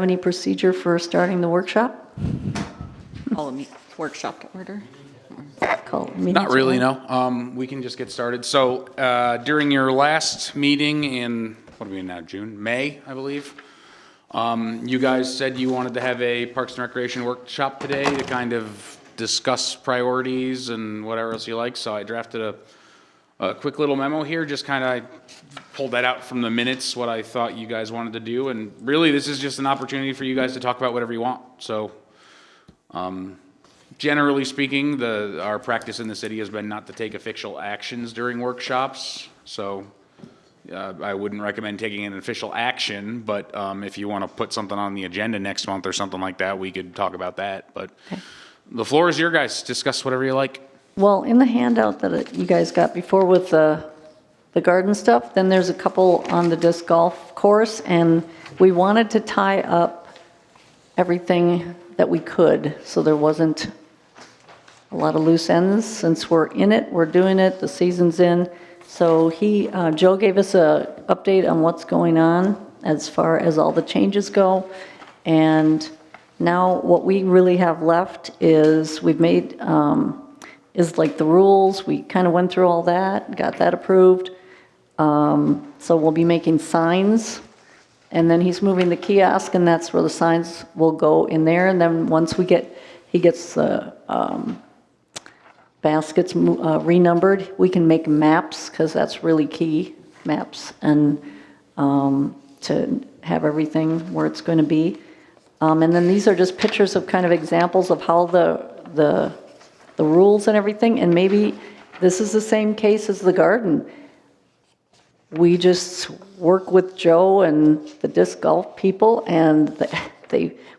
Any procedure for starting the workshop? Call a workshop to order. Call meeting Not to really, order. no. We can just get started. So during your last meeting in, what are we in now, June? May, I believe. You guys said you wanted to have a Parks and Recreation workshop today to kind of discuss priorities and whatever else you like. So I drafted a quick little memo here, just kind of pulled that out from the minutes, what I thought you guys wanted to do. And really, this is just an opportunity for you guys to talk about whatever you want. So generally speaking, our practice in the city has been not to take official actions during workshops. So I wouldn't recommend taking an official action, but if you want to put something on the agenda next month or something like that, we could talk about that. But the floor is your guys. Discuss whatever you like. Well, in the handout that you guys got before with the garden stuff, then there's a couple on the disc golf course, and we wanted to tie up everything that we could, so there wasn't a lot of loose ends. Since we're in it, we're doing it, the season's in. So Joe gave us a update on what's going on as far as all the changes go. And now what we really have left is we've made, is like the rules. We kind of went through all that, got that approved. So we'll be making signs. And then he's moving the kiosk, and that's where the signs will go in there. And then once he gets the baskets renumbered, we can make maps, because that's really key, maps, and to have everything where it's going to be. And then these are just pictures of kind of examples of how the rules and everything, and maybe this is the same case as the garden. We just work with Joe and the disc golf people, and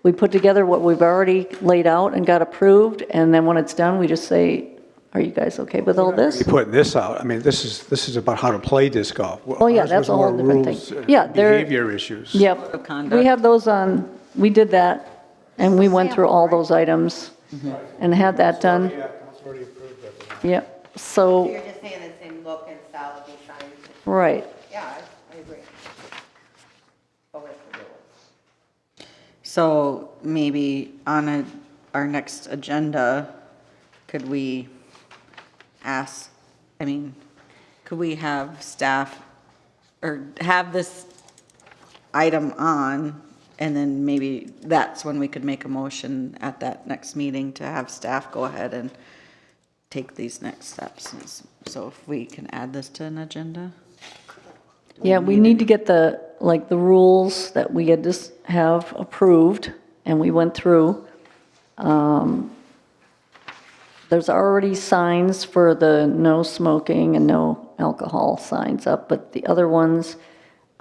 we put together what we've already laid out and got approved, and then when it's done, we just say, are you guys okay with all this? You're putting this out. I mean, this is about how to play disc golf. Oh, yeah, Ours that's was a whole more different rules thing. and Yeah, behavior issues. Yep. Of conduct. We have those on, we did that, and we went through all those items and had that done. Yep, so, You're just saying the same look and style of these signs? right. Yeah, I agree. Go with the rules. So maybe on our next agenda, could we could we have staff or have this item on, and then maybe that's when we could make a motion at that next meeting to have staff go ahead and take these next steps. So if we can add this to an agenda? Yeah, we need to get the rules that we had just have approved, and we went through. There's already signs for the no smoking and no alcohol signs up, but the other ones,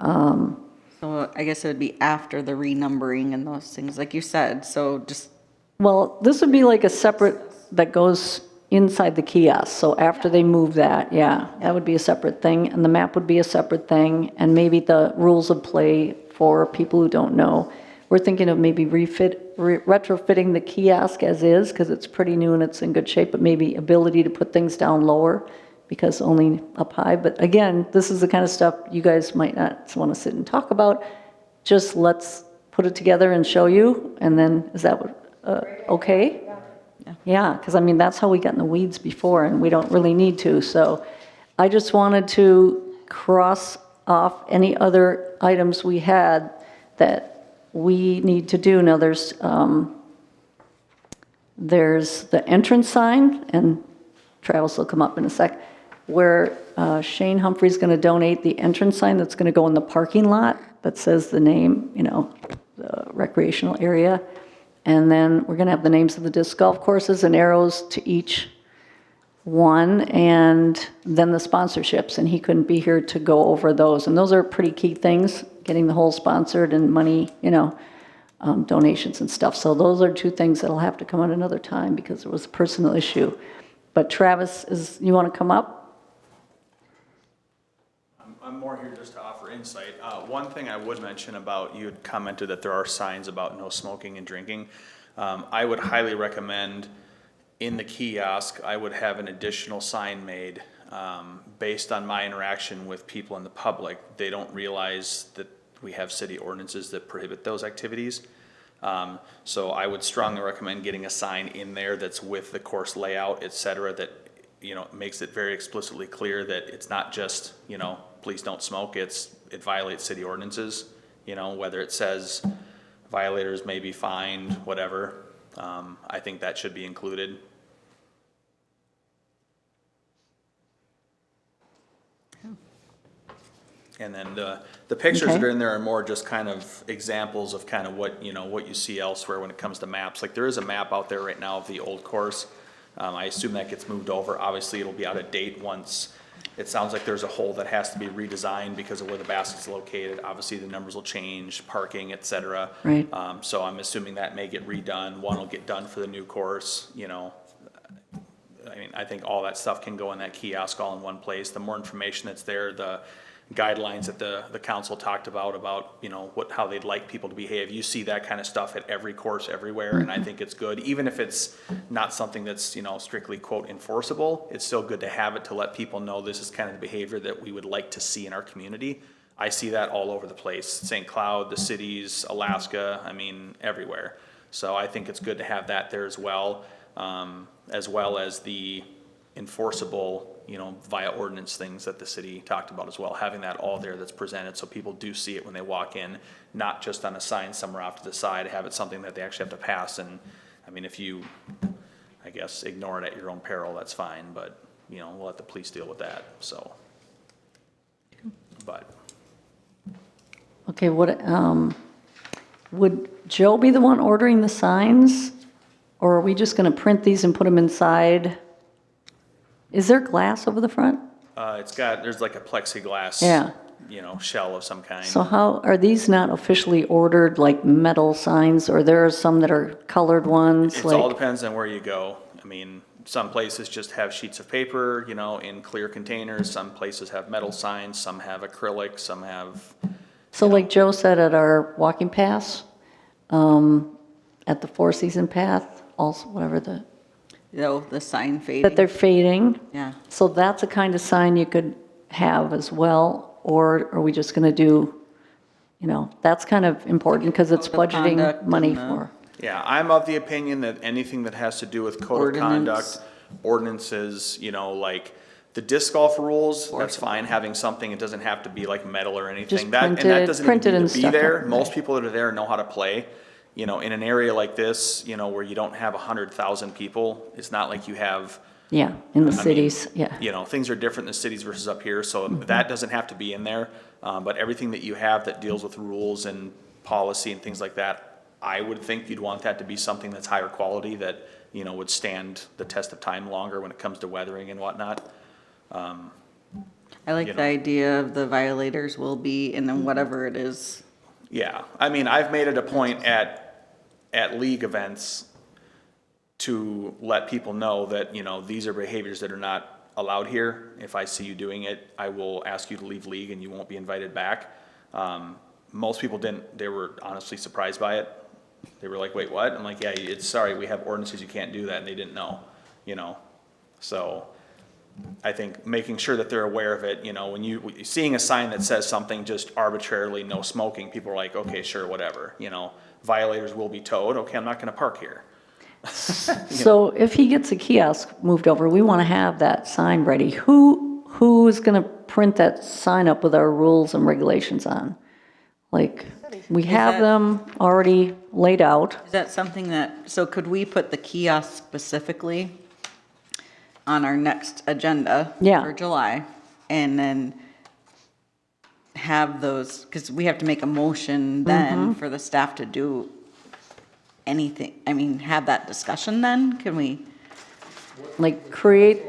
So I guess it would be after the renumbering and those things, like you said, so just, well, this would be like a separate, that goes inside the kiosk, so after they move that, yeah, that would be a separate thing, and the map would be a separate thing, and maybe the rules of play for people who don't know. We're thinking of maybe retrofitting the kiosk as is, because it's pretty new and it's in good shape, but maybe ability to put things down lower, because only up high. But again, this is the kind of stuff you guys might not want to sit and talk about. Just let's put it together and show you, and then, is that okay? Yeah, because I mean, that's how we got in the weeds before, and we don't really need to. So I just wanted to cross off any other items we had that we need to do. Now, there's the entrance sign, and Travis will come up in a sec, where Shane Humphrey's going to donate the entrance sign that's going to go in the parking lot that says the name, the recreational area. And then we're going to have the names of the disc golf courses and arrows to each one, and then the sponsorships, and he couldn't be here to go over those. And those are pretty key things, getting the whole sponsored and money, donations and stuff. So those are two things that'll have to come at another time, because it was a personal issue. But Travis, you want to come up? I'm more here just to offer insight. One thing I would mention about, you had commented that there are signs about no smoking and drinking. I would highly recommend in the kiosk, I would have an additional sign made based on my interaction with people in the public. They don't realize that we have city ordinances that prohibit those activities. So I would strongly recommend getting a sign in there that's with the course layout, et cetera, that, you know, makes it very explicitly clear that it's not just, you know, please don't smoke, it violates city ordinances, you know, whether it says violators may be fined, whatever. I think that should be included. And then the pictures that Okay. are in there are more just kind of examples of kind of what, you know, what you see elsewhere when it comes to maps. Like there is a map out there right now of the old course. I assume that gets moved over. Obviously, it'll be out of date once, it sounds like there's a hole that has to be redesigned because of where the basket's located. Obviously, the numbers will change, parking, et cetera. Right. So I'm assuming that may get redone. One will get done for the new course, you know. I mean, I think all that stuff can go in that kiosk all in one place. The more information that's there, the guidelines that the council talked about, you know, how they'd like people to behave. You see that kind of stuff at every course everywhere, and I think it's good. Even if it's not something that's, you know, strictly quote enforceable, it's still good to have it to let people know this is kind of the behavior that we would like to see in our community. I see that all over the place. St. Cloud, the cities, Alaska, I mean, everywhere. So I think it's good to have that there as well as the enforceable, you know, via ordinance things that the city talked about as well, having that all there that's presented so people do see it when they walk in, not just on a sign somewhere off to the side, have it something that they actually have to pass. And I mean, if you, I guess, ignore it at your own peril, that's fine, but, you know, we'll let the police deal with that, so. But, Okay, would Joe be the one ordering the signs? Or are we just gonna print these and put them inside? Is there glass over the front? there's like a plexiglass, Yeah. you know, shell of some kind. So how, are these not officially ordered like metal signs, or there are some that are colored ones? It all Like, depends on where you go. I mean, some places just have sheets of paper, you know, in clear containers. Some places have metal signs, some have acrylic, some have, so like Joe said at our walking pass, at the Four Season Path, also, whatever the, The sign that fading. they're fading. Yeah. So that's a kind of sign you could have as well, or are we just gonna do, you know, that's kind of important because it's Code of budgeting conduct money and the- for. yeah, I'm of the opinion that anything that has to do with code of Ordinance. conduct, ordinances, you know, like the disc golf rules, that's fine, having something, it doesn't have to be like metal or anything. That and that printed- doesn't printed even and need to be stuck there. up, Most right. people that are there know how to play. You know, in an area like this, you know, where you don't have 100,000 people, it's not like you have, Yeah, in the I mean, cities, yeah. you know, things are different in the cities versus up here, so that doesn't have to be in there. But everything that you have that deals with rules and policy and things like that, I would think you'd want that to be something that's higher quality, that, you know, would stand the test of time longer when it comes to weathering and whatnot. I like you the know. idea of the violators will be, and then whatever it is. Yeah, I mean, I've made it a point at league events to let people know that, you know, these are behaviors that are not allowed here. If I see you doing it, I will ask you to leave league and you won't be invited back. Most people didn't, they were honestly surprised by it. They were like, wait, what? I'm like, yeah, sorry, we have ordinances, you can't do that, and they didn't know, you know? So I think making sure that they're aware of it, you know, when seeing a sign that says something just arbitrarily, no smoking, people are like, okay, sure, whatever, you know, violators will be towed, okay, I'm not gonna park here. So if he gets a kiosk moved over, we want to have that sign ready. Who's going to print that sign up with our rules and regulations on? Like, we have that- them already laid out. Is that something so could we put the kiosk specifically on our next agenda? Yeah. For July, and then have those, because we have to make a motion then for the staff to do anything, I mean, have that discussion then? Can we? Like, create,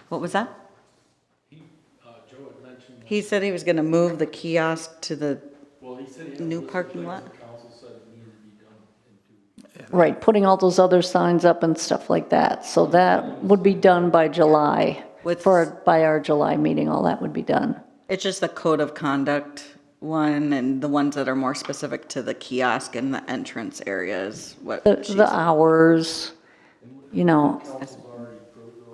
What was that? He said he was gonna move the kiosk to the new parking lot? right, putting all those other signs up and stuff like that. So that would be done by July. With- By our July meeting, all that would be done. It's just the code of conduct one, and the ones that are more specific to the kiosk and the entrance areas, what she's. The hours, you know.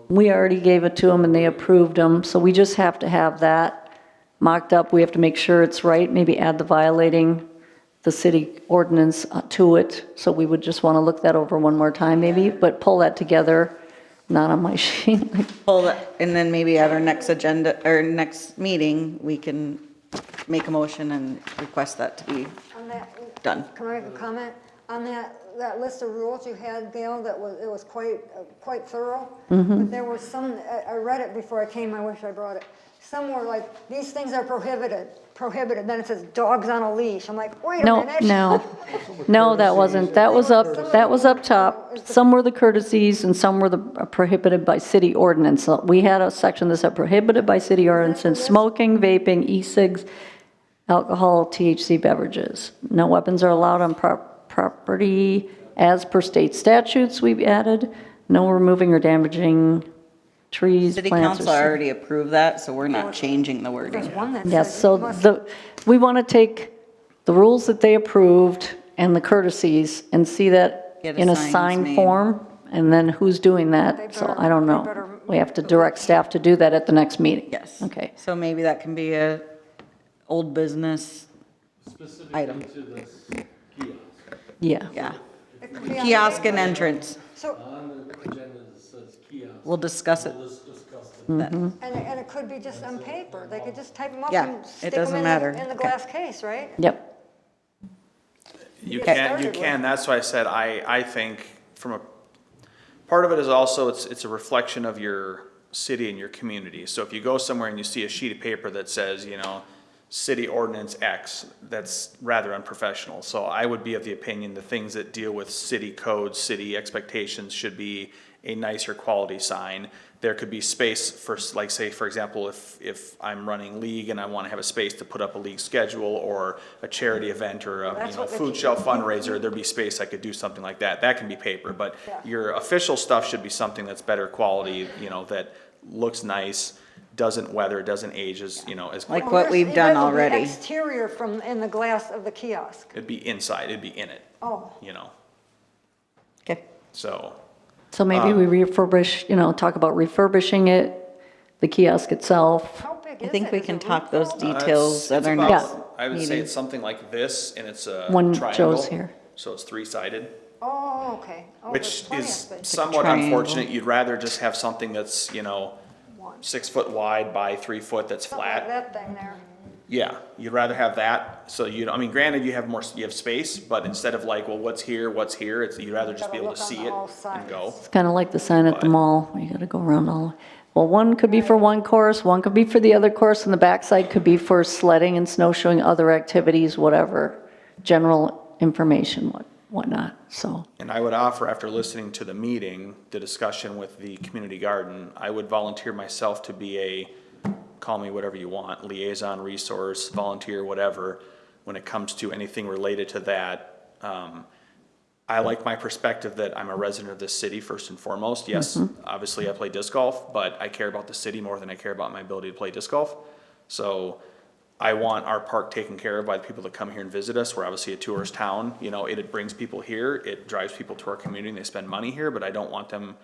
We already gave it to them and they approved them, so we just have to have that mocked up, we have to make sure it's right, maybe add the violating the city ordinance to it. So we would just want to look that over one more time maybe, but pull that together, not on my sheet. Pull that, and then maybe at our next agenda, or next meeting, we can make a motion and request that to be On that, done. can I make a comment? On that list of rules you had, Gail, it was quite thorough. But there were some, I read it before I came, I wish I brought it. Some were like, these things are prohibited, then it says dogs on a leash. I'm like, wait a No, minute. no, that wasn't, that was up top. Some were the courtesies and some were the prohibited by city ordinance. So we had a section that said prohibited by city ordinance and smoking, vaping, e-cigs, alcohol, THC beverages. No weapons are allowed on property as per state statutes we've added. No removing or damaging trees, City plants. council already approved that, so we're not changing the There's wording. one that Yes, says so you must- we want to take the rules that they approved and the courtesies and see that Get a in a signs signed made. form, and then who's doing They that, so better- I don't they know. better- We have to direct staff to do that at the next meeting. Yes. Okay, So maybe that can be a old business item. To this kiosk. yeah. Yeah. it could be on Kiosk paper. and entrance. So, On the agenda that says kiosk. We'll discuss it. Let's discuss it. then. and it could be just on paper. They could just type them up Yeah, and it stick them doesn't in matter. the Okay. glass case, right? Yep, You Get can, started with. that's why I said, I think from a, part of it is also, it's a reflection of your city and your community. So if you go somewhere and you see a sheet of paper that says, city ordinance X, that's rather unprofessional. So I would be of the opinion, the things that deal with city codes, city expectations should be a nicer quality sign. There could be space for, like, say, for example, if I'm running league and I want to have a space to put up a league schedule or a charity event or a, That's what they food keep- shelf fundraiser, there'd be space I could do something like that. That can be paper, but Yeah. your official stuff should be something that's better quality, that looks nice, doesn't weather, doesn't age as, as Like quick. what There's- we've done that would be already. Exterior in the glass of the kiosk. It'd be inside, it'd be in it, Oh, Okay. so. so maybe we refurbish, talk about refurbishing it, the kiosk itself. how big is I it? think we Is can it talk roof those wall? details at It's our about- next I would say meeting. it's something like this, and it's a One triangle. Joe's here. So it's three-sided, Oh, okay. Oh, there's which plenty of is space. somewhat triangle. unfortunate. You'd rather just have something that's, One. 6 foot wide by 3 foot that's Something like flat. that thing there. Yeah, you'd rather have that, so granted, you have space, but instead of like, well, what's here, it's, you'd rather just be Gotta able to look on see it all and sides. go. It's kind of like the sign at the But- mall, you gotta go around all, well, one could be for one course, one could be for the other course, and the backside could be for sledding and snowshoeing, other activities, whatever, general information, whatnot, so. And I would offer, after listening to the meeting, the discussion with the community garden, I would volunteer myself to be a, call me whatever you want, liaison, resource, volunteer, whatever, when it comes to anything related to that. I like my perspective that I'm a resident of this city first and foremost. Yes, obviously I play disc golf, but I care about the city more than I care about my ability to play disc golf. So I want our park taken care of by the people that come here and visit us. We're obviously a tourist town, it brings people here, it drives people to our community, and they spend money here, but I don't want them,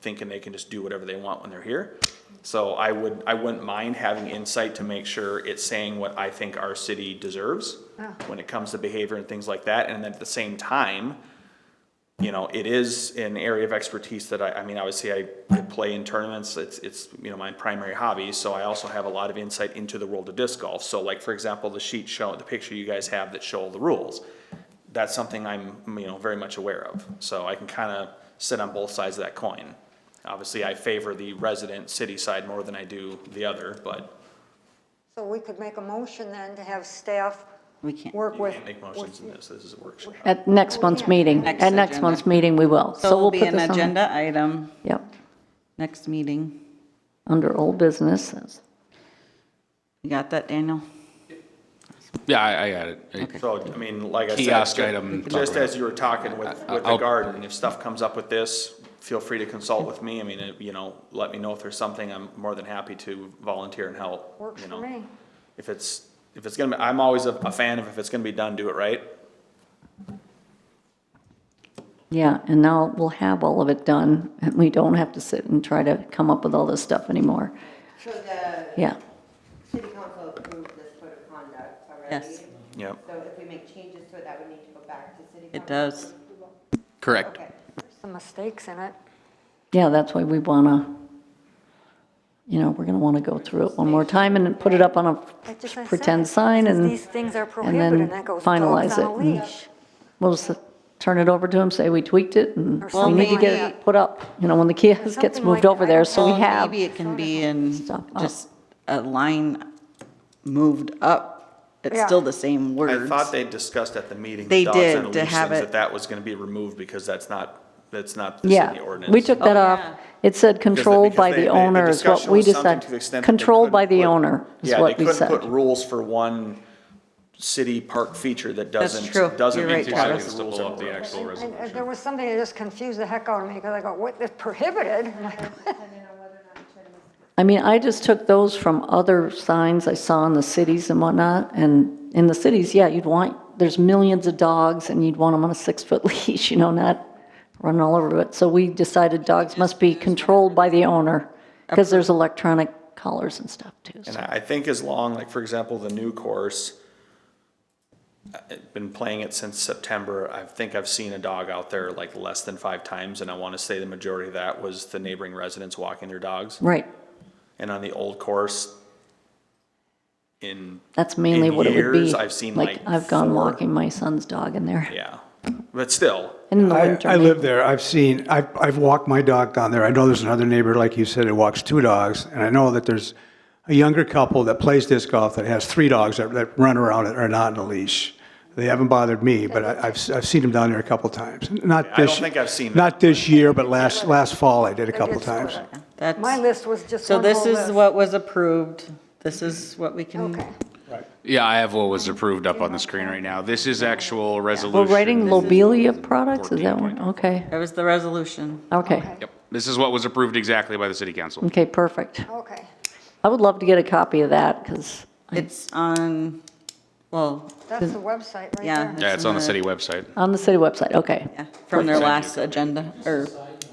thinking they can just do whatever they want when they're here. So I wouldn't mind having insight to make sure it's saying what I think our city deserves when it comes to behavior and things like that. And then at the same time, it is an area of expertise that obviously I play in tournaments. It's my primary hobby. So I also have a lot of insight into the world of disc golf. So like, for example, the picture you guys have that show the rules, that's something I'm, very much aware of. So I can kind of sit on both sides of that coin. Obviously, I favor the resident city side more than I do the other, but So we could make a motion then to have staff We can't. work you with. can't make motions in this. This is a workshop. At next month's meeting, Next at next agenda. month's meeting, we will. So it'll we'll be put an this on the- agenda item, Yep, next meeting. under old business. You got that, Daniel? Yeah, I got it. So, like I said. Kiosk item. Just as you were talking with the I'll- garden, if stuff comes up with this, feel free to consult with me. Let me know if there's something. I'm more than happy to volunteer and help. Works you for know. me. If it's gonna be, I'm always a fan of if it's gonna be done, do it right. Yeah, and now we'll have all of it done, and we don't have to sit and try to come up with all this stuff anymore. So the Yeah, city council Yes, yep, So if we make changes to it, that would need to go back to city council. it does. Correct. Okay. Some mistakes in it. Yeah, that's why we want to, we're going to want to go through it one more time and put it up on Like just a I pretend said, sign it says and these things are then prohibited, and that goes finalize dogs on a it and- leash. we'll just turn it over to them, say we tweaked it and Or we something need to like get that. it put up, when the kiosk gets Something moved like over that. there, I so we Well, have. maybe it can be in Stuff up. just a line moved up. It's Yeah. still the same I words. thought they discussed at the meeting. They the dogs did, on a to leash have things, it- that was gonna be removed because that's not the Yeah, city ordinance. we took that Oh, off. yeah. It said controlled by because the owner is what discussion we was something decided. to the extent that they Controlled by couldn't the put- owner is Yeah, what we they couldn't put said. rules for one city park feature that That's doesn't, true. doesn't You're meet right, the Travis. city's To rules pull and up the ordinances. actual And resolution. there was something that just confused the heck out of me, because I go, what is prohibited? I'm like, I mean, I just took those from other signs I saw in the cities and whatnot, and in the cities, yeah, there's millions of dogs, and you'd want them on a 6-foot leash, not running all over it. So we decided dogs must be controlled by the owner, because there's electronic collars and stuff too. And so. I think as long, like, for example, the new course, I've been playing it since September. I think I've seen a dog out there like less than 5 times, and I want to say the majority of that was the neighboring residents walking their dogs. Right, And on the old course, in, that's mainly In what it would be. years, I've seen, like, I've gone 4. walking my son's dog in there, yeah, but still, and in the I winter. I live there, I've walked my dog down there. I know there's another neighbor, like you said, who walks 2 dogs, and I know that there's a younger couple that plays disc golf that has 3 dogs that run around and are not in a leash. They haven't bothered me, but I've seen them down there a couple times. Not I don't this, think I've seen that. not this year, but last fall I did a couple did split times. it. That's, My list was just so one this whole is list. what was approved. This is what we can, Okay. Yeah, I have what was approved up on the screen right now. This is actual We're resolution. writing Lobelia products, is that one? 14.0. Okay, that was the resolution. okay, Yep, this is what was approved exactly by the city council. okay, perfect. Okay. I would love to get a copy of that, because, It's on, well, That's the website right yeah. there. Yeah, it's on the city website. on the city website, okay. Yeah, from their Thank you. last agenda, or, Side note,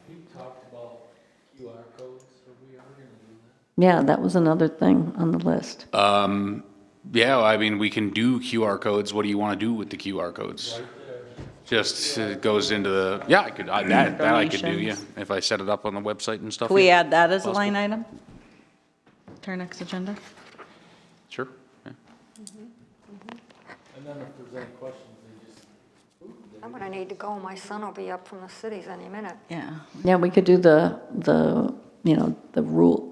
we talked about QR codes, or we are gonna do that. Yeah, that was another thing on the list. Yeah, I mean, we can do QR codes. What do you want to do with the QR codes? Just goes into the, yeah, I could, that I could do, yeah, Donations. if I set it up on the website and stuff. can we yeah. add that as a Possible. line item? To our next agenda? Sure, yeah. And then if there's any questions, they just, I'm gonna need to go. My son will be up from the cities any minute. Yeah. Yeah, we could do the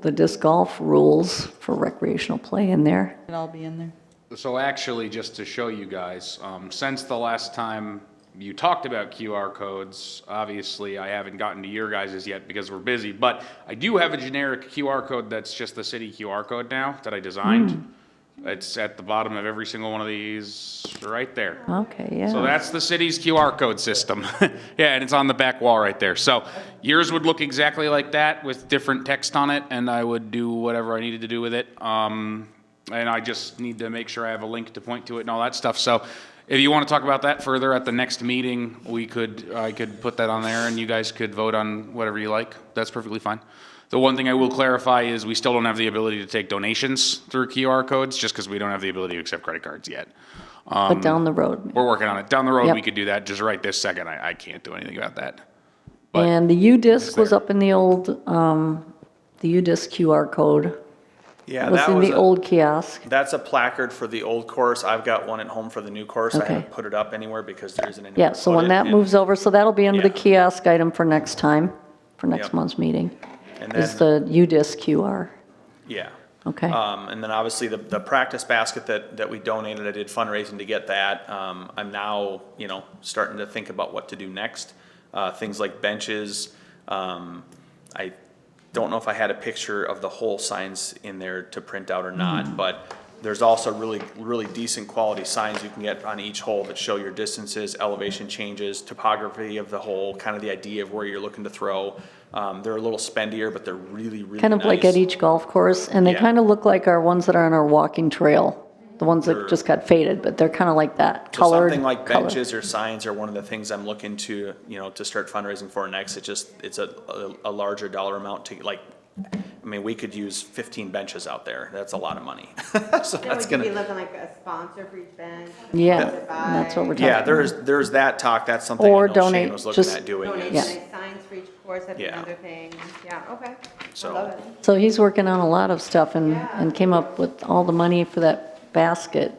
the disc golf rules for recreational play in there. It'll all be in there. So actually, just to show you guys, since the last time you talked about QR codes, obviously I haven't gotten to your guys's yet because we're busy, but I do have a generic QR code that's just the city QR code now that I designed. It's at the bottom of every single one of these, right there. Okay, yeah. So that's the city's QR code system. Yeah, and it's on the back wall right there. So yours would look exactly like that with different text on it, and I would do whatever I needed to do with it. And I just need to make sure I have a link to point to it and all that stuff. So if you want to talk about that further at the next meeting, I could put that on there and you guys could vote on whatever you like. That's perfectly fine. The one thing I will clarify is we still don't have the ability to take donations through QR codes just because we don't have the ability to accept credit cards yet. But down the road. We're working on it. Down the road, Yep. we could do that. Just right this second, I can't do anything about that. But And the UDisc it's was there. up in the old, the UDisc QR code yeah, was that in was the a, old kiosk. that's a placard for the old course. I've got one at home for the new course. I Okay. haven't put it up anywhere because there isn't anywhere Yeah, to so put when it, that and- moves over, so that'll be under the Yeah. kiosk item for next time, for next Yep. month's meeting, And is then, the UDisc QR. yeah. Okay, And then obviously the practice basket that we donated, I did fundraising to get that. I'm now, starting to think about what to do next. Things like benches. I don't know if I had a picture of the whole signs in there to print out or not, but there's also really, really decent quality signs you can get on each hole that show your distances, elevation changes, topography of the hole, kind of the idea of where you're looking to throw. They're a little spendier, but they're really, really kind of like nice. at each golf course, and they Yeah. kind of look like our ones that are on our walking trail, the ones that They're- just got faded, but they're kind of like that, So colored. something like color. benches or signs are one of the things I'm looking to, to start fundraising for next. It's a larger dollar amount to, like, I mean, we could use 15 benches out there. That's a lot of money. So Then that's would you be gonna, looking like a sponsor for each bench? Yeah, Sponsor by- that's what we're talking yeah, about. there's that talk. That's something I Or know donate, Shane was looking just- at doing. Donation is- like signs for each course, that'd be Yeah. another thing. Yeah, okay. I So- love it. So he's working on a lot of stuff and came up with all the money for that basket.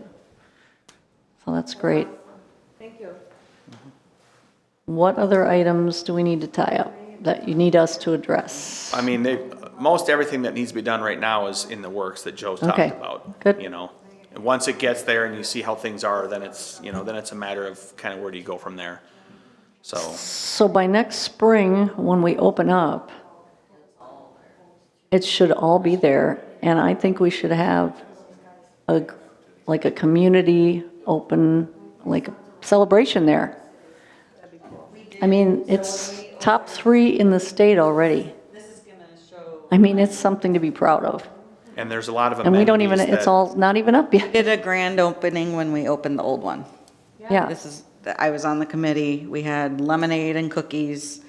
So that's great. Thank you. What other items do we need to tie up that you need us to address? I mean, most everything that needs to be done right now is in the works that Joe's talked Okay, about. good. You know, and once it gets there and you see how things are, then it's, then it's a matter of kind of where do you go from there. So, So by next spring, when we open up, it should all be there. And I think we should have like a community open, like a celebration there. I mean, it's top 3 in the state already. This is gonna show. I mean, it's something to be proud of. and there's a lot of And amenities we don't even, it's that- all not even up yet. Did a grand opening when we opened the old one. Yeah, This is, I was on the committee, we had lemonade and cookies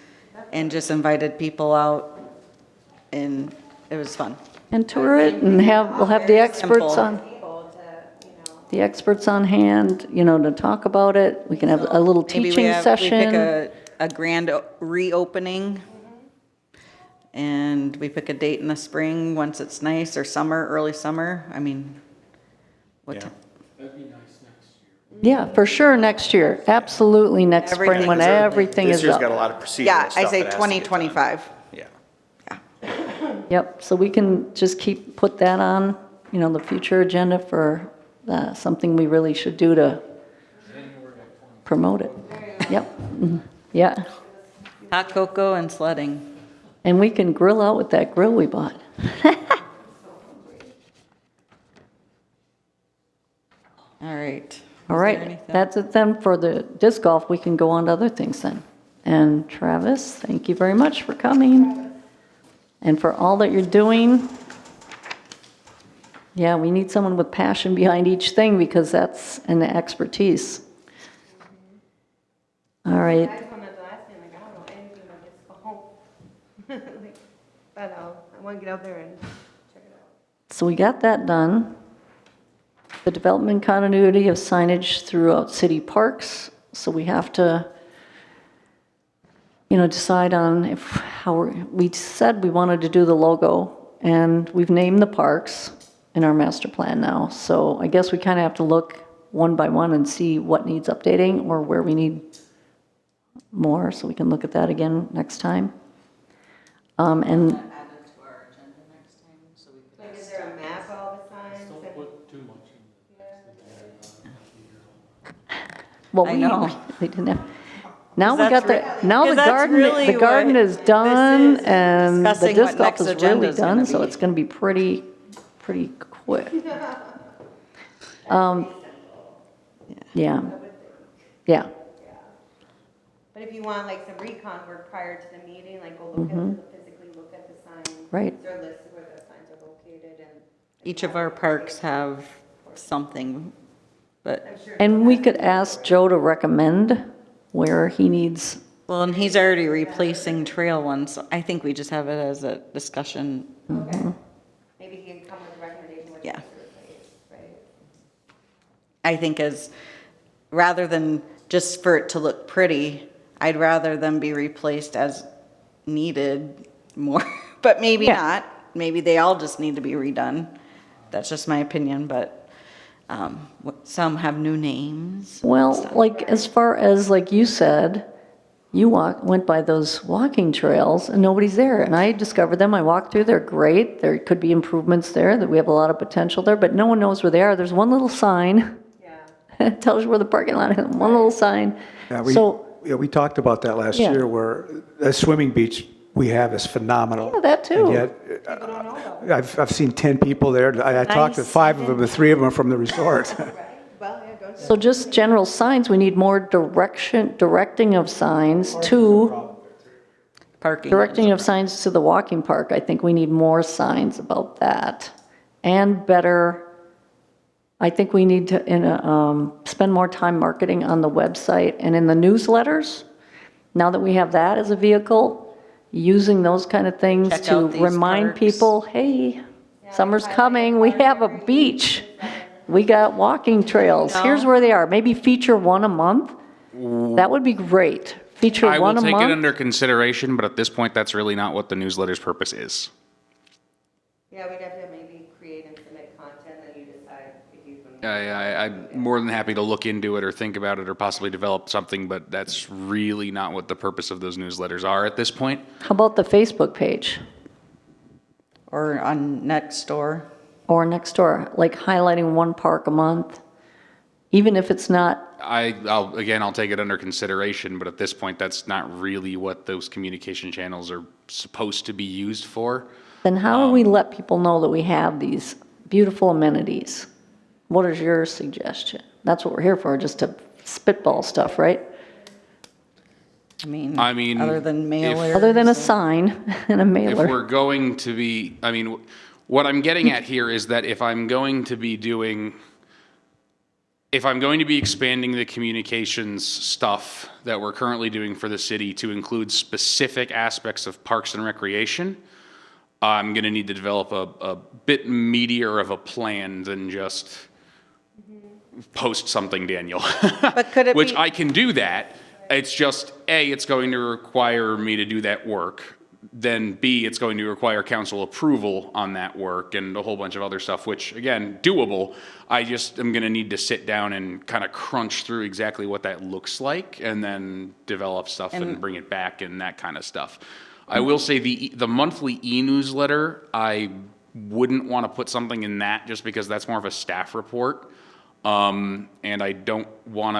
and just invited people out and it was fun. and tour it and we'll have the experts Simple. on, People to, you know. the experts on hand, to talk about it. We can have a little Maybe teaching we pick session. a grand reopening and we pick a date in the spring, once it's nice, or summer, early summer, I mean, what Yeah. time? That'd be nice next year. Yeah, for sure, next year. Absolutely, next spring, Everything when is open. everything This is year's got a up. lot of procedural Yeah, stuff I say that has to get done. 2025. Yeah. Yep, so we can just put that on, the future agenda for something we really should do to promote it. Yep, yeah. Hot cocoa and sledding. And we can grill out with that grill we bought. All right. All Is there right, anything? that's it then for the disc golf. We can go on to other things then. And Travis, thank you very much for coming and for all that you're doing. Yeah, we need someone with passion behind each thing because that's an expertise. All right, I told my last name, like, I don't know anything about this, go home. Like, but I want to get out there and check it out. so we got that done. The development continuity of signage throughout city parks. So we have to, decide on we said we wanted to do the logo, and we've named the parks in our master plan now. So I guess we kind of have to look one by one and see what needs updating or where we need more, so we can look at that again next time. And Add it to our agenda next time, so we could. Like, is there a map of all the signs? Don't that- put too much in well, I know. we didn't have. Now we That's got now the because that's garden, really the garden what is done, this is, and the discussing disc what golf next is really agenda's gonna done, so be. it's gonna be pretty quick. Yeah, yeah, But if you want like some recon work prior to the meeting, like go look at, physically look at the signs. Right. Is there a list of where the signs are located and? Each of our parks have something, but, and we could ask Joe to recommend where he needs, well, and he's already replacing trail ones, so I think we just have it as a discussion. Maybe he can come with a recommendation what Yeah. to replace, right? I think rather than just for it to look pretty, I'd rather them be replaced as needed more, but maybe Yeah. not. Maybe they all just need to be redone. That's just my opinion, but some have new names. well, like, as far as, like you said, you went by those walking trails and nobody's there, and I discovered them, I walked through, they're great, there could be improvements there, that we have a lot of potential there, but no one knows where they are. There's one little sign, Yeah. it tells you where the parking lot is, one little sign. Yeah, So, we talked about that last Yeah. year, where the swimming beach we have is phenomenal. Yeah, that too. And yet, I've seen 10 people there. I talked to Nice. 5 of them, the 3 of them are from the resort. Well, yeah, go to. so just general signs, we need more directing of signs to, Parking. directing of signs to the walking park. I think we need more signs about that. And better, I think we need to spend more time marketing on the website and in the newsletters. Now that we have that as a vehicle, using those kind of things Check to out these remind parks. people, hey, summer's coming, we have a beach, we got walking trails, here's where they are. Maybe feature one a month? That would be great. Feature I will one a take it month? under consideration, but at this point, that's really not what the newsletter's purpose is. Yeah, we'd have to maybe create and submit content, then you decide if you can. I'm more than happy to look into it or think about it or possibly develop something, but that's really not what the purpose of those newsletters are at this point. How about the Facebook page Or on Nextdoor. or next door, like highlighting one park a month? Even if it's not, I'll take it under consideration, but at this point, that's not really what those communication channels are supposed to be used for. then how do we let people know that we have these beautiful amenities? What is your suggestion? That's what we're here for, just to spitball stuff, right? I mean, Other than if- mailers. Other than a sign and a If mailer. we're going to be, I mean, what I'm getting at here is that if I'm going to be expanding the communications stuff that we're currently doing for the city to include specific aspects of parks and recreation, I'm gonna need to develop a bit meatier of a plan than just post something, Daniel. But could it Which be- I can do that. It's just, A, it's going to require me to do that work. Then B, it's going to require council approval on that work and a whole bunch of other stuff, which again, doable. I just am gonna need to sit down and kind of crunch through exactly what that looks like and then develop stuff and bring it back and that kind of stuff. I will say the monthly e-newsletter, I wouldn't want to put something in that just because that's more of a staff report. And I don't want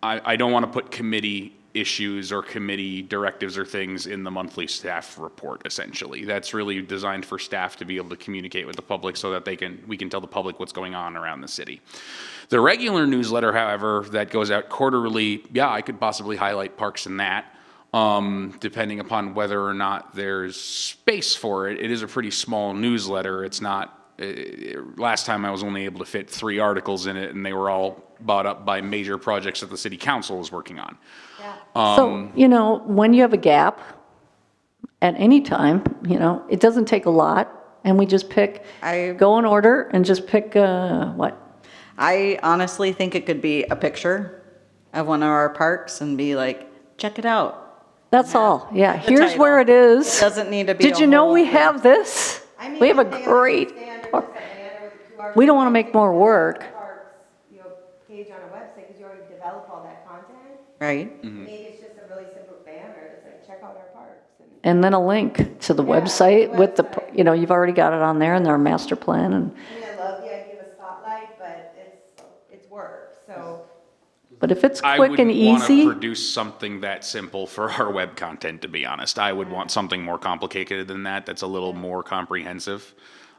to put committee issues or committee directives or things in the monthly staff report, essentially. That's really designed for staff to be able to communicate with the public so that we can tell the public what's going on around the city. The regular newsletter, however, that goes out quarterly, yeah, I could possibly highlight parks in that, depending upon whether or not there's space for it. It is a pretty small newsletter. It's not, last time I was only able to fit 3 articles in it, and they were all bought up by major projects that the city council is working on. So, when you have a gap, at any time, it doesn't take a lot, and we just go in order and just pick, what? I honestly think it could be a picture of one of our parks and be like, check it out. That's all, yeah. The Here's where it is. It doesn't need to be Did a you know whole we thing. have this? I mean, We have a the thing I great, understand is that Amanda with the QR we don't want to code, make more work. Parks, page on a website, because you already develop all that content. Right? Maybe it's just a really simple banner, it's like, check out our parks. And then a link to the Yeah, website the with website. you've already got it on there and our master plan and, I love the idea of a spotlight, but it's work, so. but if it's I quick and wouldn't want to easy, produce something that simple for our web content, to be honest. I would want something more complicated than that, that's a little more comprehensive.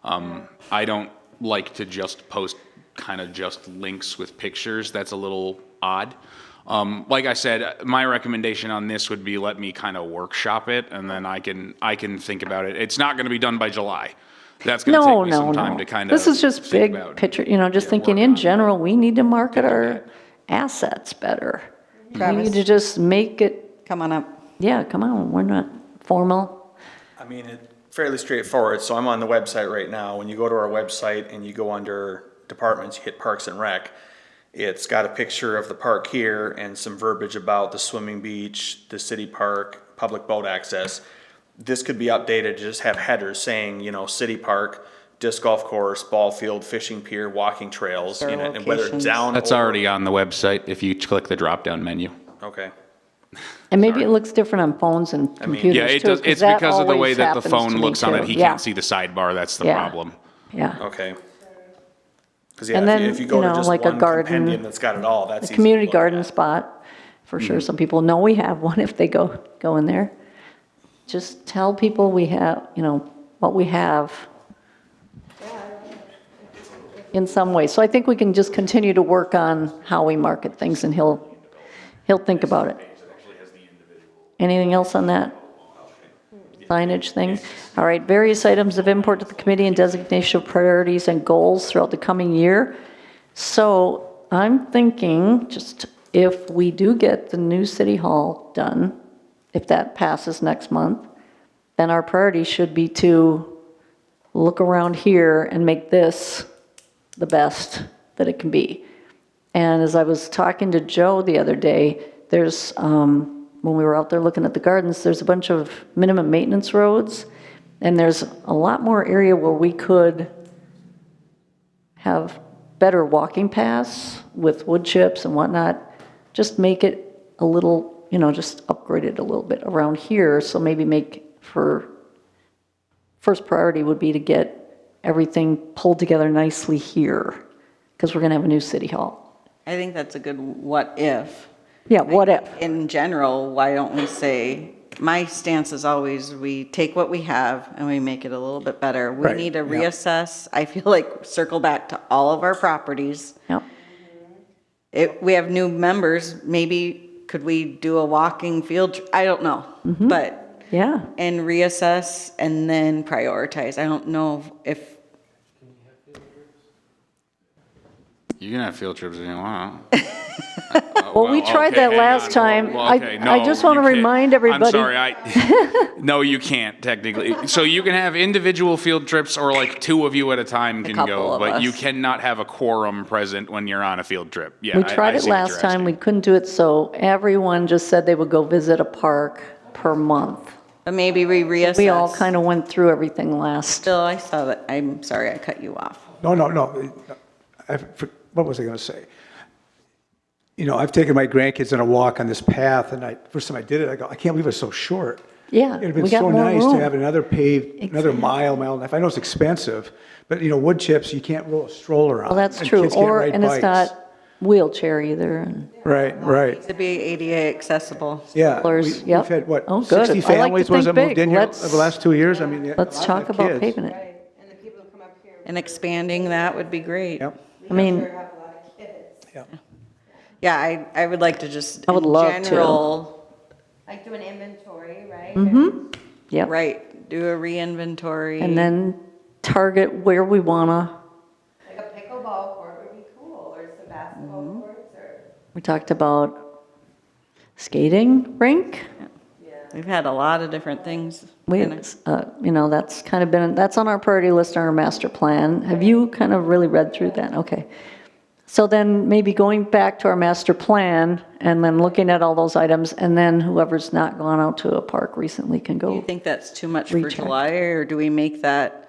I don't like to just post kind of just links with pictures. That's a little odd. Like I said, my recommendation on this would be let me kind of workshop it and then I can think about it. It's not going to be done by July. That's going to take me some time to kind of This is just think big about picture, just yeah, thinking work in on it. general, we need to market our assets better. We Travis? need to just make it, Come on up. yeah, come on, we're not formal. I mean, it's fairly straightforward. So I'm on the website right now. When you go to our website and you go under departments, you hit Parks and Rec. It's got a picture of the park here and some verbiage about the swimming beach, the city park, public boat access. This could be updated to just have headers saying, city park, disc golf course, ball field, fishing pier, walking trails, Their and whether locations. down. That's over- already on the website if you click the drop-down menu. Okay. And maybe it looks different on phones and I mean- computers too. Yeah, it does, 'cause it's that because of the way always that the happens phone to me looks on it, too. he Yeah, can't see the sidebar, that's the Yeah. problem. Yeah. Okay. Because And yeah, then, if you go to just like a one garden, compendium that's got it all, that's a easy to community look garden at. spot, for sure, some people know we have one if they go in there. Just tell people we have, what we have in some way. So I think we can just continue to work on how we market things and he'll think about it. Anything else on that signage thing? All right, various items of import to the committee and designation of priorities and goals throughout the coming year. So I'm thinking, just if we do get the new city hall done, if that passes next month, then our priority should be to look around here and make this the best that it can be. And as I was talking to Joe the other day, there's, when we were out there looking at the gardens, there's a bunch of minimum maintenance roads, and there's a lot more area where we could have better walking paths with wood chips and whatnot. Just make it a little, just upgrade it a little bit around here, so maybe make for, first priority would be to get everything pulled together nicely here, because we're gonna have a new city hall. I think that's a good what if. Yeah, what if? In general, why don't we say, my stance is always, we take what we have and we make it a little bit better. We Right, need to yeah. reassess, I feel like circle back to all of our properties. Yep. We have new members, maybe could we do a walking field, I don't know, but, Yeah, and reassess and then prioritize. I don't know if, You can have field trips if you want. well, we tried that last time. I just want to remind everybody. I'm sorry, no, you can't technically. So you can have individual field trips, or like 2 of you at a time can couple go, of but you us. cannot have a quorum present when you're on a field trip. Yeah, We I tried it see what last you're time, we asking. couldn't do it, so everyone just said they would go visit a park per month. but maybe we reassess. We all kind of went through everything last. Bill, I saw that, I'm sorry, I cut you off. No. What was I going to say? I've taken my grandkids on a walk on this path, and first time I did it, I go, I can't believe it's so short. Yeah, It'd have been we got so more nice room. to have another paved, another mile and a half. I know it's expensive, but wood chips, you can't roll a stroller on. Well, that's and true, kids can't ride and it's bikes. not wheelchair either. And Right. To be ADA accessible. Yeah. Strollers, We've yep. had, what, Oh, good. 60 I like to families was think that moved big. in here Let's- over the last 2 years? I mean, yeah, Let's a lot talk of about kids. paving it. Right, and the people who come up here. And expanding that would be great. Yep. I mean, Sure have a lot of kids. Yep. Yeah, I would like to just, I would in love to. general, Like do an inventory, right? yep. right, do a re-inventory. And then target where we wanna, Like a pickleball court would be cool, or some basketball courts, or. we talked about skating rink. We've had a lot of different things. We, in it. that's kind of been, that's on our priority list on our master plan. Have you kind of really read through that? Okay. So then maybe going back to our master plan and then looking at all those items, and then whoever's not gone out to a park recently can Do you go. think that's too much for Recheck. July, or do we make that,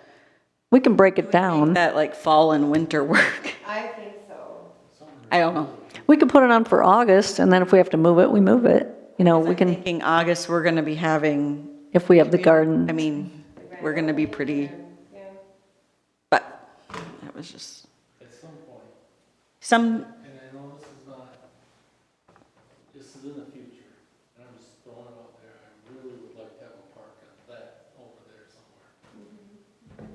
We can break it down. like fall and winter work? I think so. I don't know. We could put it on for August, and then if we have to move it, we move it. We can, Thinking August, we're gonna be having, if we have the garden. I mean, we're gonna be pretty, Yeah. but that was just, At some point, some, and I know this is not, this is in the future, and I'm just throwing it out there, I really would like to have a park at that over there somewhere.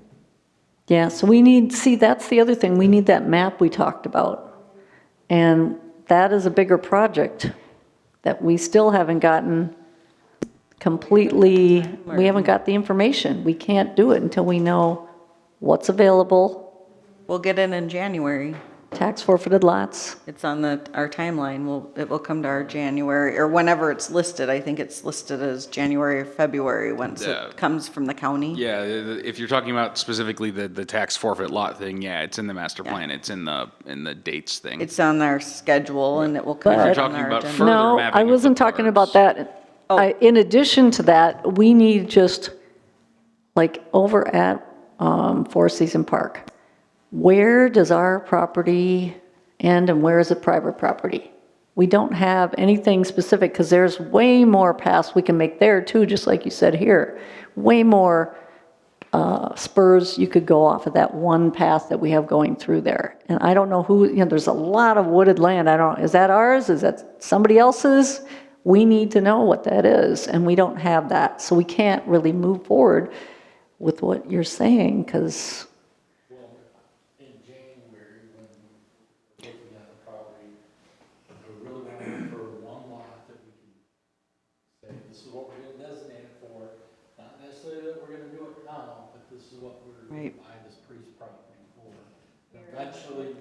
Yeah, so we need, see, that's the other thing, we need that map we talked about. And that is a bigger project that we still haven't gotten completely, we haven't got the information. We can't do it until we know what's available, we'll get in January. tax forfeited lots. It's on our timeline, it will come to our January, or whenever it's listed, I think it's listed as January or February once Yeah. it comes from the county. Yeah, if you're talking about specifically the tax forfeit lot thing, yeah, it's in the master plan, it's in the dates thing. It's on our schedule and it will come But- out You're on talking our about agenda. further No, mapping I of the wasn't talking about parks. that. Oh. In addition to that, we need just, like, over at Four Season Park, where does our property end and where is it private property? We don't have anything specific, because there's way more paths we can make there too, just like you said here. Way more spurs you could go off of that one path that we have going through there. And I don't know who, there's a lot of wooded land. Is that ours? Is that somebody else's? We need to know what that is, and we don't have that. So we can't really move forward with what you're saying, because, Well, in January, when we're looking at the property, if we really want to for one lot that we can say, this is what we're gonna designate it for, not necessarily that we're gonna do it now, but this is what we're gonna Right. buy this priest property for. And eventually,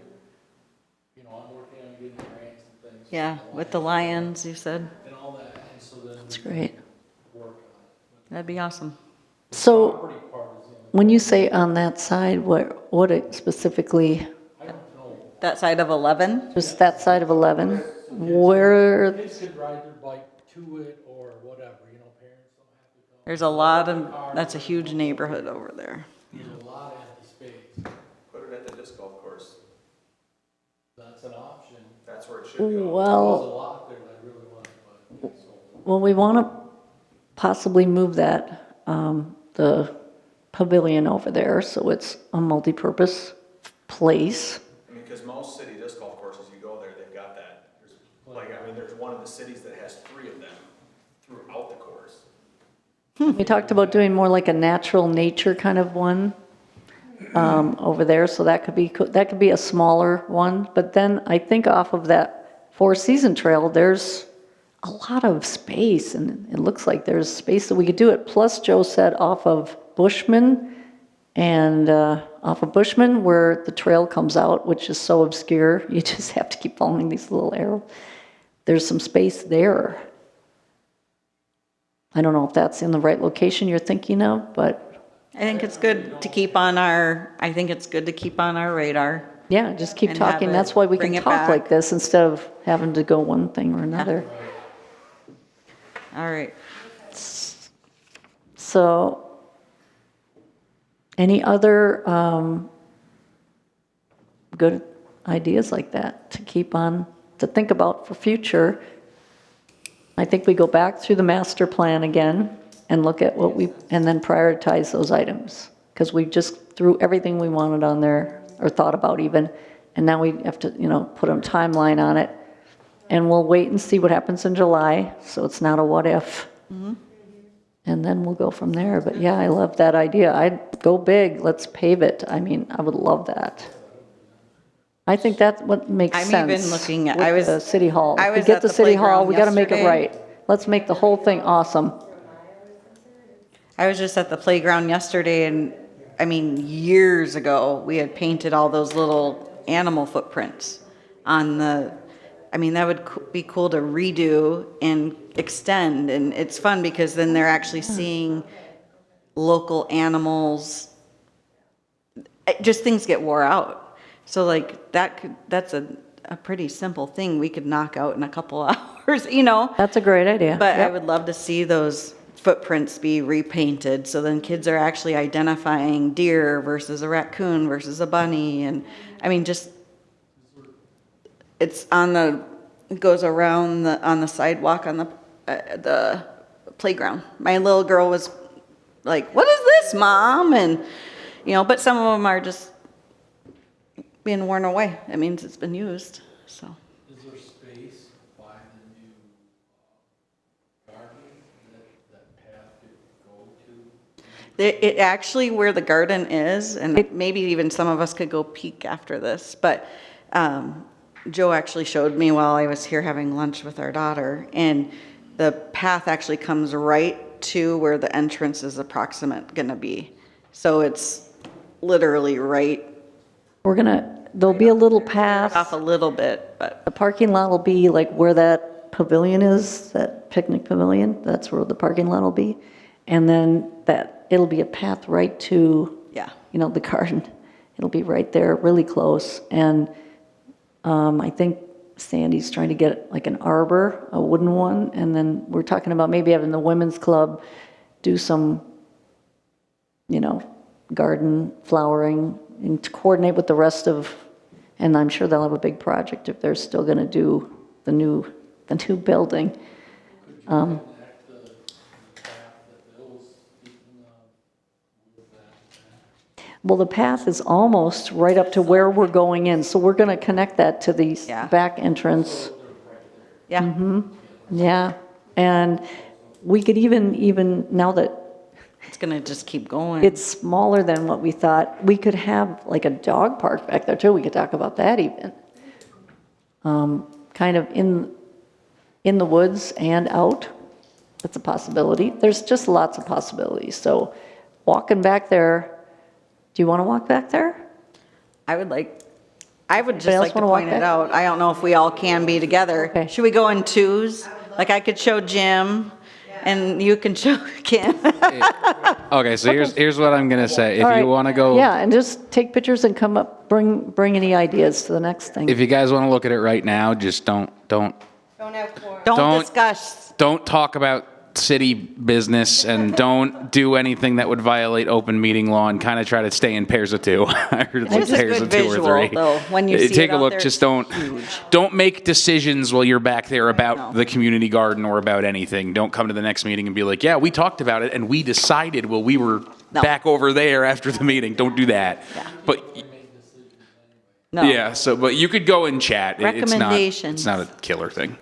I'm working on getting grants and things. Yeah, with the Lions, you said, And all that, and so then that's we can great. work on it. that'd be awesome. So property part is the only, when you say on that side, what it specifically, I don't know. That side of 11? just that side of 11? Where, Kids could ride their bike to it or whatever, you know, parents don't have to come. There's a lot of, that's a huge neighborhood over there. There's a lot of empty space. Put it at the disc golf course. That's an option. That's where it should go. There's a well, lot there that I really want, but it's sold. well, we want to possibly move that, the pavilion over there, so it's a multi-purpose place. I mean, because most city disc golf courses, you go there, they've got that. There's, like, I mean, there's one of the cities that has 3 of them throughout the course. We talked about doing more like a natural nature kind of one over there, so that could be a smaller one. But then I think off of that Four Season Trail, there's a lot of space, and it looks like there's space that we could do it. Plus, Joe said off of Bushman and off of Bushman where the trail comes out, which is so obscure, you just have to keep following these little arrows. There's some space there. I don't know if that's in the right location you're thinking of, but I think it's good to keep on our radar. yeah, just keep And have talking. it- That's why we bring can it talk like back. this instead of having to go one thing or another. All right. So, any other good ideas like that to keep on, to think about for future? I think we go back through the master plan again and look at and then prioritize those items. Because we just threw everything we wanted on there, or thought about even, and now we have to, put a timeline on it. And we'll wait and see what happens in July, so it's not a what if. And then we'll go from there. But yeah, I love that idea. I'd go big, let's pave it. I mean, I would love that. I think that's what makes I'm sense. even looking at- with I was- the city hall. I If we was get at the the city hall, playground we gotta make it yesterday. right. Let's make the whole thing awesome. I was just at the playground yesterday and, I mean, years ago, we had painted all those little animal footprints on that would be cool to redo and extend. And it's fun because then they're actually seeing local animals. Just things get wore out. So like that's a pretty simple thing we could knock out in a couple hours, That's a great idea. But I Yep. would love to see those footprints be repainted, so then kids are actually identifying deer versus a raccoon versus a bunny, and, I mean, just, it goes around on the sidewalk on the playground. My little girl was like, "What is this, Mom?" And, but some of them are just being worn away. It means it's been used, so. Is there space by the new garden that path could go to? It actually, where the garden is, and maybe even some of us could go peek after this, but Joe actually showed me while I was here having lunch with our daughter, and the path actually comes right to where the entrance is gonna be. So it's literally right There'll be a little path. off a little bit, but The parking lot will be like where that pavilion is, that picnic pavilion, that's where the parking lot will be. And then it'll be a path right to, yeah. the garden. It'll be right there, really close. And I think Sandy's trying to get like an arbor, a wooden one. And then we're talking about maybe having the women's club do some, garden flowering and to coordinate with the rest of, and I'm sure they'll have a big project if they're still going to do the new building. Connect the path that Bill's speaking of with that. Well, the path is almost right up to where we're going in, so we're going to connect that to the Yeah. back entrance. Yeah, Yeah, and we could even now that it's gonna just keep going. it's smaller than what we thought, we could have like a dog park back there too. We could talk about that even. Kind of in the woods and out. That's a possibility. There's just lots of possibilities. So walking back there, do you want to walk back there? I would just else like to wanna walk point back? it out. I don't know if we all can be together. Okay. Should we go in twos? Like I could show Jim And you can show Kim. Okay, so here's what I'm gonna say. If All you right. wanna go. Yeah, and just take pictures and come up, bring any ideas to the next thing. If you guys want to look at it right now, just don't Don't have four. Don't Don't- discuss. talk about city business and don't do anything that would violate open meeting law and kind of try to stay in pairs of two. I heard it's like It's a pairs good of two or visual, three. though, when you see Take it a out look. there, Just it's don't make decisions while you're back there about No. the community garden or about anything. Don't come to the next meeting and be like, yeah, we talked about it and we decided while we were No. back over there after the meeting. Don't do that. Yeah. But No. yeah, but you could go and chat. Recommendations. It's not a killer thing.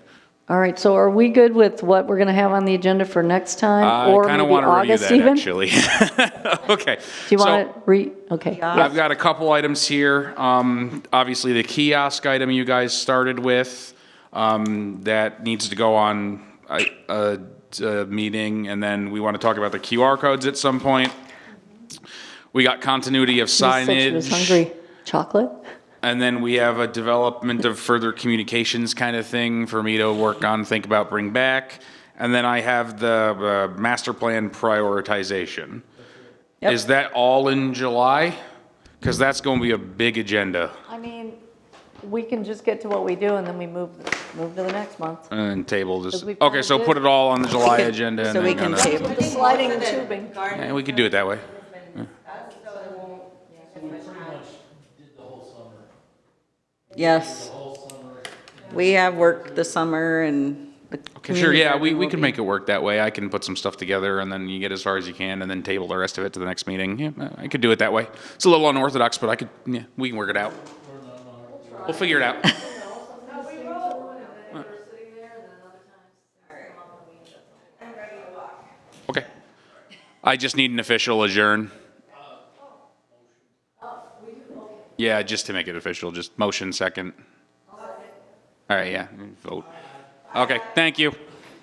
All right, so are we good with what we're going to have on the agenda for next time? I Or kind of maybe want to review August that, even? actually. Okay. Do you so want to okay. I've got a couple items here. Obviously, the kiosk item you guys started with, that needs to go on a meeting, and then we want to talk about the QR codes at some point. We got continuity of She said she was signage. hungry. Chocolate? And then we have a development of further communications kind of thing for me to work on, think about, bring back. And then I have the master plan prioritization. Yep. Is that all in July? Because that's going to be a big agenda. I mean, we can just get to what we do and then we move to the next month. And table this. Because we Okay, so kinda put did. it all on the July agenda. and So we then can kinda- table. The sliding and tubing. Yeah, we could do it that way. Did the whole summer. Yes. The whole summer. We have worked the summer and. the Okay, sure, community yeah, garden we will can be- make it work that way. I can put some stuff together and then you get as far as you can and then table the rest of it to the next meeting. Yeah, I could do it that way. It's a little unorthodox, but we can work it out. We'll figure it out. Okay. I just need an official adjourn. Yeah, just to make it official, just motion second. All right, yeah, vote. Okay, thank you.